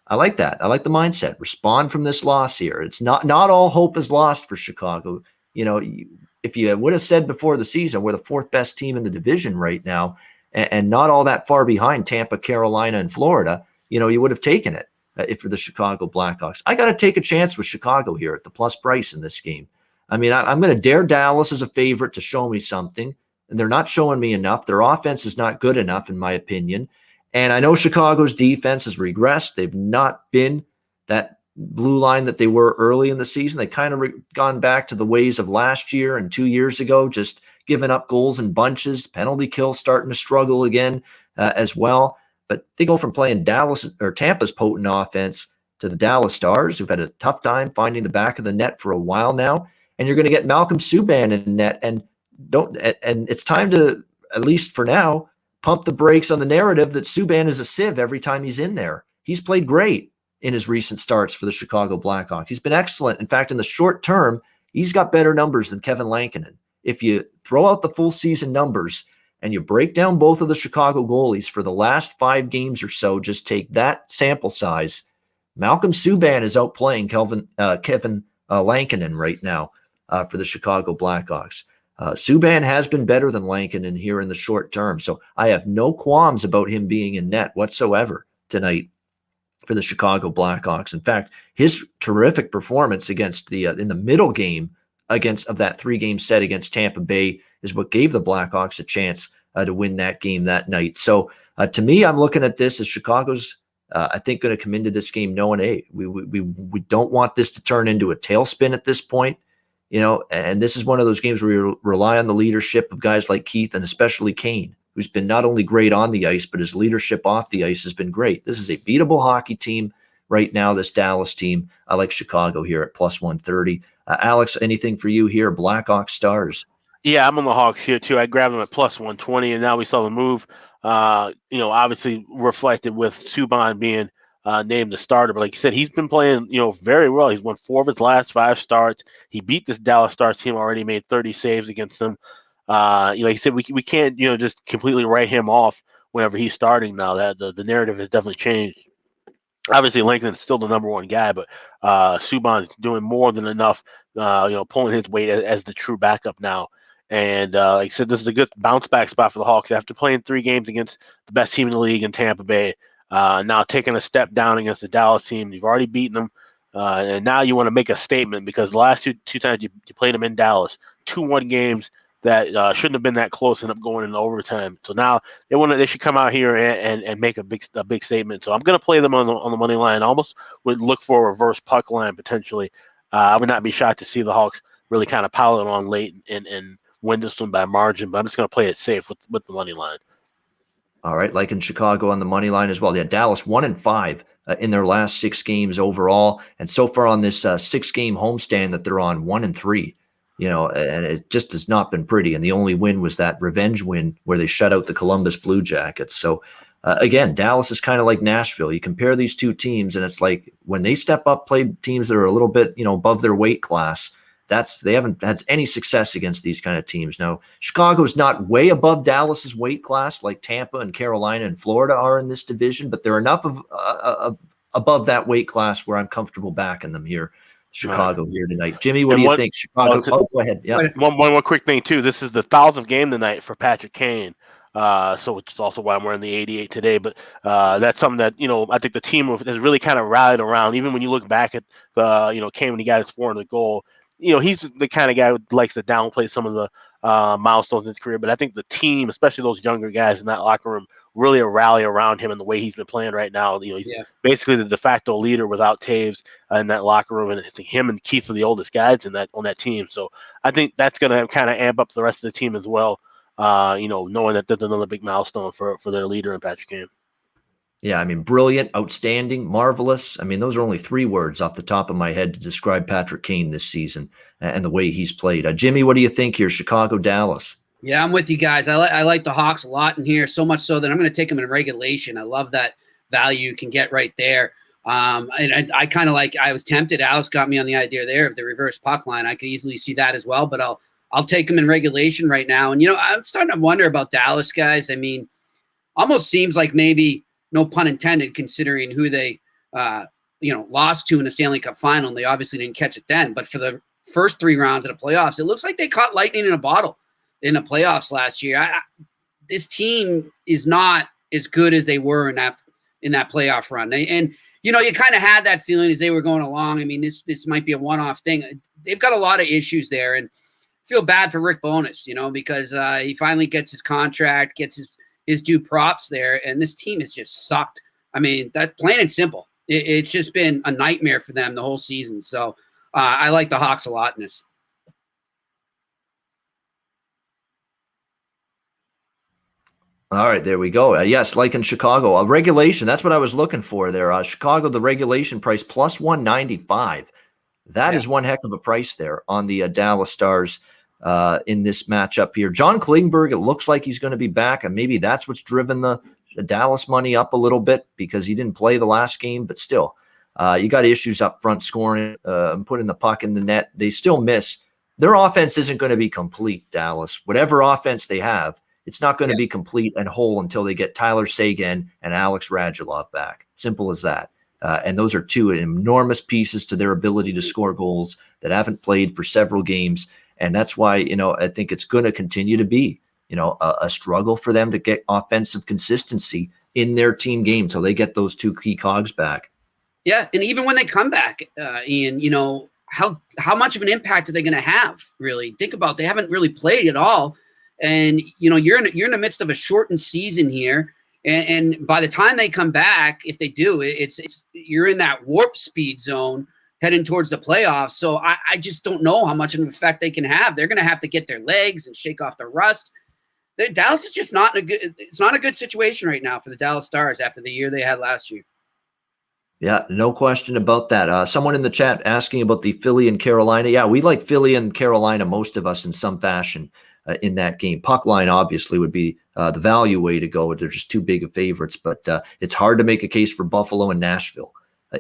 I like that. I like the mindset. Respond from this loss here. It's not all hope is lost for Chicago. If you would have said before the season we're the 4th best team in the division right now, and not all that far behind Tampa, Carolina, and Florida, you would have taken it if you're the Chicago Blackhawks. I got to take a chance with Chicago here at the plus price in this game. I mean, I'm going to dare Dallas as a favorite to show me something. and they're not showing me enough. Their offense is not good enough, in my opinion. And I know Chicago's defense has regressed. They've not been that blue line that they were early in the season. They kind of gone back to the ways of last year and 2 years ago, just giving up goals in bunches, penalty kill starting to struggle again as well. But they go from playing Dallas or Tampa's potent offense to the Dallas Stars, who've had a tough time finding the back of the net for a while now. And you're going to get Malcolm Subban in net, and it's time to, at least for now, pump the brakes on the narrative that Subban is a sieve every time he's in there. He's played great in his recent starts for the Chicago Blackhawks. He's been excellent. In fact, in the short term, he's got better numbers than Kevin Lankinen. If you throw out the full season numbers and you break down both of the Chicago goalies for the last 5 games or so, just take that sample size, Malcolm Subban is outplaying Kevin Lankinen right now for the Chicago Blackhawks. Subban has been better than Lankinen here in the short term, so I have no qualms about him being in net whatsoever tonight for the Chicago Blackhawks. In fact, his terrific performance against in the middle game of that 3-game set against Tampa Bay is what gave the Blackhawks a chance to win that game that night. So to me, I'm looking at this as Chicago's, I think, going to come into this game knowing, hey, we don't want this to turn into a tailspin at this point. And this is one of those games where you rely on the leadership of guys like Keith and especially Kane, who's been not only great on the ice, but his leadership off the ice has been great. This is a beatable hockey team right now, this Dallas team. I like Chicago here at plus 130. Alex, anything for you here? Blackhawks Stars. Yeah, I'm on the Hawks here too. I grabbed them at plus 120, and now we saw the move. Obviously reflected with Subban being named the starter, but like you said, he's been playing, very well. He's won 4 of his last 5 starts. He beat this Dallas Stars team already, made 30 saves against them. Like you said, we can't, just completely write him off whenever he's starting now. That the narrative has definitely changed. Obviously, Lincoln's still the number 1 guy, but Subban's doing more than enough, pulling his weight as the true backup now. And like I said, this is a good bounce back spot for the Hawks after playing 3 games against the best team in the league in Tampa Bay. Now taking a step down against the Dallas team. You've already beaten them, and now you want to make a statement because the last two times you played them in Dallas, 2-1 games that shouldn't have been that close, end up going into overtime. So now they should come out here and make a big statement. So I'm going to play them on the money line. I almost would look for a reverse puck line potentially. I would not be shocked to see the Hawks really kind of pile it on late and win this one by margin, but I'm just going to play it safe with the money line. All right, like in Chicago on the money line as well. Yeah, Dallas 1-5 in their last 6 games overall, and so far on this 6-game homestand that they're on, 1-3. And it just has not been pretty. And the only win was that revenge win where they shut out the Columbus Blue Jackets. So again, Dallas is kind of like Nashville. You compare these 2 teams, and it's like when they step up, play teams that are a little bit above their weight class. They haven't had any success against these kind of teams. Now, Chicago's not way above Dallas's weight class like Tampa and Carolina and Florida are in this division, but they're enough of above that weight class where I'm comfortable backing them here. Chicago here tonight. Jimmy, what do you think? Chicago. Go ahead. Yeah. One quick thing too. This is the 1,000th game tonight for Patrick Kane. So which is also why I'm wearing the 88 today. But that's something that I think the team has really kind of rallied around. Even when you look back at Kane when he got his 400th goal. He's the kind of guy who likes to downplay some of the milestones in his career. But I think the team, especially those younger guys in that locker room, really rally around him and the way he's been playing right now. He's basically the de facto leader without Taves in that locker room, and I think him and Keith are the oldest guys on that team. So I think that's going to kind of amp up the rest of the team as well. Knowing that there's another big milestone for their leader in Patrick Kane. Yeah, I mean, brilliant, outstanding, marvelous. I mean, those are only 3 words off the top of my head to describe Patrick Kane this season and the way he's played. Jimmy, what do you think here? Chicago, Dallas. Yeah, I'm with you guys. I like the Hawks a lot in here, so much so that I'm going to take them in regulation. I love that value you can get right there. And I kind of I was tempted. Alex got me on the idea there of the reverse puck line. I could easily see that as well, but I'll take them in regulation right now. And, I'm starting to wonder about Dallas, guys. I mean, almost seems like maybe, no pun intended, considering who they, lost to in the Stanley Cup final. And they obviously didn't catch it then. But for the first 3 rounds of the playoffs, it looks like they caught lightning in a bottle in the playoffs last year. This team is not as good as they were in that playoff run. You kind of had that feeling as they were going along. I mean, this might be a one-off thing. They've got a lot of issues there. And feel bad for Rick Bowness, because he finally gets his contract, gets his due props there, and this team has just sucked. I mean, that plain and simple. It's just been a nightmare for them the whole season. So I like the Hawks a lot in this. All right, there we go. Yes, like in Chicago, regulation. That's what I was looking for there. Chicago, the regulation price plus 195. That is one heck of a price there on the Dallas Stars in this matchup here. John Klingberg, it looks like he's going to be back, and maybe that's what's driven the Dallas money up a little bit because he didn't play the last game, but still, you got issues up front scoring and putting the puck in the net. They still miss. Their offense isn't going to be complete, Dallas. Whatever offense they have, it's not going to be complete and whole until they get Tyler Seguin and Alex Radulov back. Simple as that. And those are two enormous pieces to their ability to score goals that haven't played for several games. And that's why, I think it's going to continue to be, a struggle for them to get offensive consistency in their team game till they get those two key cogs back. Yeah. And even when they come back, Ian, how much of an impact are they going to have? Really think about, they haven't really played at all. And, you're in the midst of a shortened season here. And by the time they come back, if they do, it's you're in that warp speed zone heading towards the playoffs. So I just don't know how much of an effect they can have. They're going to have to get their legs and shake off the rust. Dallas is just it's not a good situation right now for the Dallas Stars after the year they had last year. Yeah, no question about that. Someone in the chat asking about the Philly and Carolina. Yeah, we like Philly and Carolina, most of us in some fashion in that game. Puck line obviously would be the value way to go. They're just too big of favorites, but it's hard to make a case for Buffalo and Nashville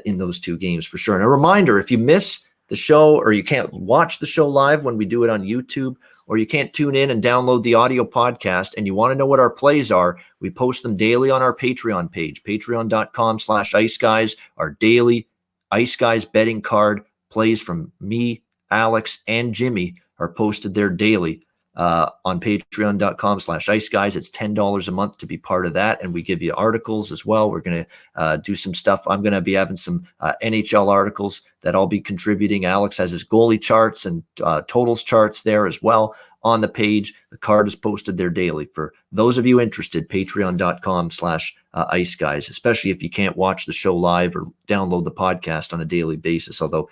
in those two games for sure. And a reminder, if you miss the show or you can't watch the show live when we do it on YouTube, or you can't tune in and download the audio podcast and you want to know what our plays are, we post them daily on our Patreon page, patreon.com/Ice Guys. Our daily Ice Guys betting card plays from me, Alex, and Jimmy are posted there daily on patreon.com/Ice Guys. It's $10 a month to be part of that. And we give you articles as well. We're going to do some stuff. I'm going to be having some NHL articles that I'll be contributing. Alex has his goalie charts and totals charts there as well on the page. The card is posted there daily. For those of you interested, patreon.com/Ice Guys, especially if you can't watch the show live or download the podcast on a daily basis, although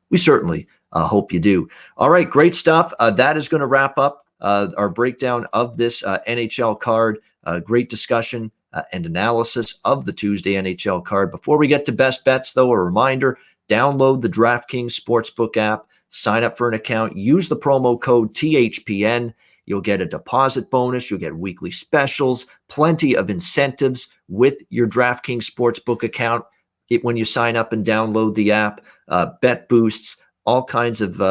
we certainly hope you do. All right, great stuff. That is going to wrap up our breakdown of this NHL card. Great discussion and analysis of the Tuesday NHL card. Before we get to best bets, though, a reminder, download the DraftKings Sportsbook app, sign up for an account, use the promo code THPN. You'll get a deposit bonus. You'll get weekly specials, plenty of incentives with your DraftKings Sportsbook account when you sign up and download the app, bet boosts, all kinds of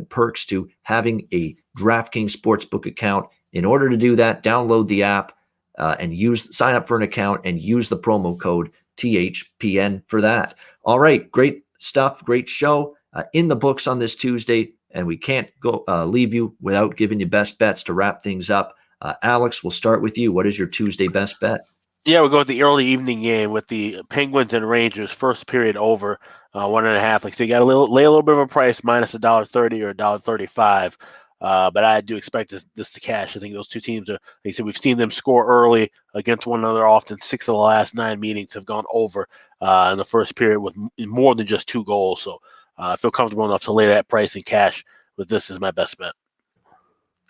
perks to having a DraftKings Sportsbook account. In order to do that, download the app and sign up for an account and use the promo code THPN for that. All right, great stuff, great show in the books on this Tuesday, and we can't go leave you without giving you best bets to wrap things up. Alex, we'll start with you. What is your Tuesday best bet? Yeah, we'll go with the early evening game with the Penguins and Rangers, first period over 1.5. Like I said, you got to lay a little bit of a price, minus $1.30 or $1.35. But I do expect this to cash. I think those two teams are, like I said, we've seen them score early against one another often. 6 of the last 9 meetings have gone over in the first period with more than just 2 goals. So I feel comfortable enough to lay that price and cash with this as my best bet.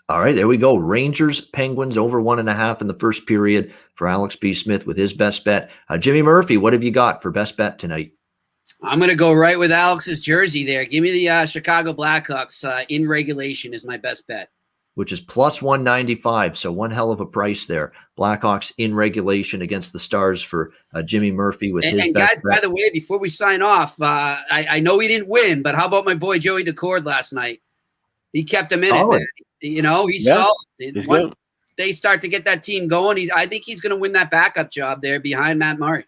All right, there we go. Rangers, Penguins over 1.5 in the first period for Alex B. Smith with his best bet. Jimmy Murphy, what have you got for best bet tonight? I'm going to go right with Alex's jersey there. Give me the Chicago Blackhawks in regulation is my best bet. Which is plus 195, so one hell of a price there. Blackhawks in regulation against the Stars for Jimmy Murphy with his best guys, bet. By the way, before we sign off, I know he didn't win, but how about my boy Joey Decord last night? He kept him in it. He's solid. Once they start to get that team going, I think he's going to win that backup job there behind Matt Murray.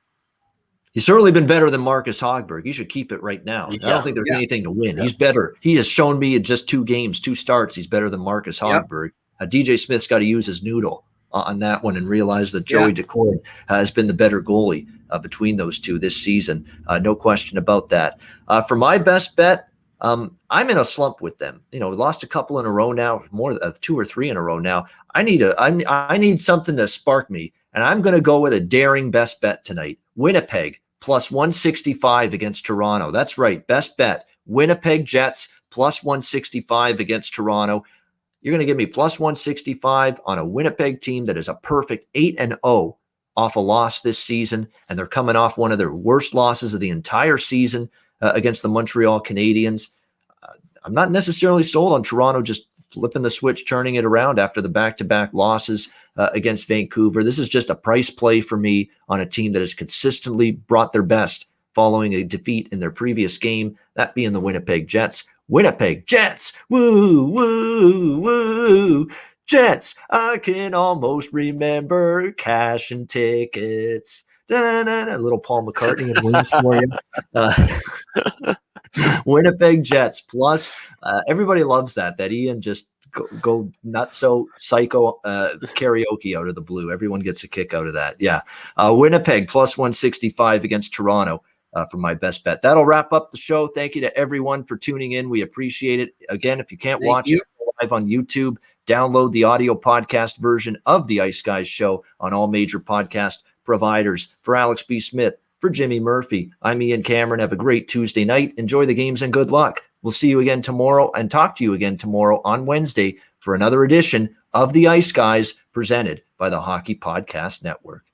He's certainly been better than Marcus Hogberg. He should keep it right now. I don't think there's anything to win. He's better. He has shown me in just 2 games, 2 starts, he's better than Marcus Hogberg. DJ Smith's got to use his noodle on that one and realize that Joey Decord has been the better goalie between those two this season. No question about that. For my best bet, I'm in a slump with them. We lost a couple in a row now, more 2 or 3 in a row now. I need something to spark me, and I'm going to go with a daring best bet tonight. Winnipeg plus 165 against Toronto. That's right, best bet. Winnipeg Jets plus 165 against Toronto. You're going to give me plus 165 on a Winnipeg team that is a perfect 8-0 off a loss this season, and they're coming off one of their worst losses of the entire season against the Montreal Canadiens. I'm not necessarily sold on Toronto just flipping the switch, turning it around after the back-to-back losses against Vancouver. This is just a price play for me on a team that has consistently brought their best following a defeat in their previous game, that being the Winnipeg Jets. Winnipeg Jets, woo, woo, woo. Jets, I can almost remember cash and tickets. Da-na-na. A little Paul McCartney and Wings for you. Winnipeg Jets plus. Everybody loves that Ian just go not so psycho karaoke out of the blue. Everyone gets a kick out of that. Yeah. Winnipeg plus 165 against Toronto for my best bet. That'll wrap up the show. Thank you to everyone for tuning in. We appreciate it. Again, if you can't watch it live on YouTube, download the audio podcast version of the Ice Guys show on all major podcast providers. For Alex B. Smith, for Jimmy Murphy, I'm Ian Cameron. Have a great Tuesday night. Enjoy the games and good luck. We'll see you again tomorrow and talk to you again tomorrow on Wednesday for another edition of the Ice Guys presented by the Hockey Podcast Network.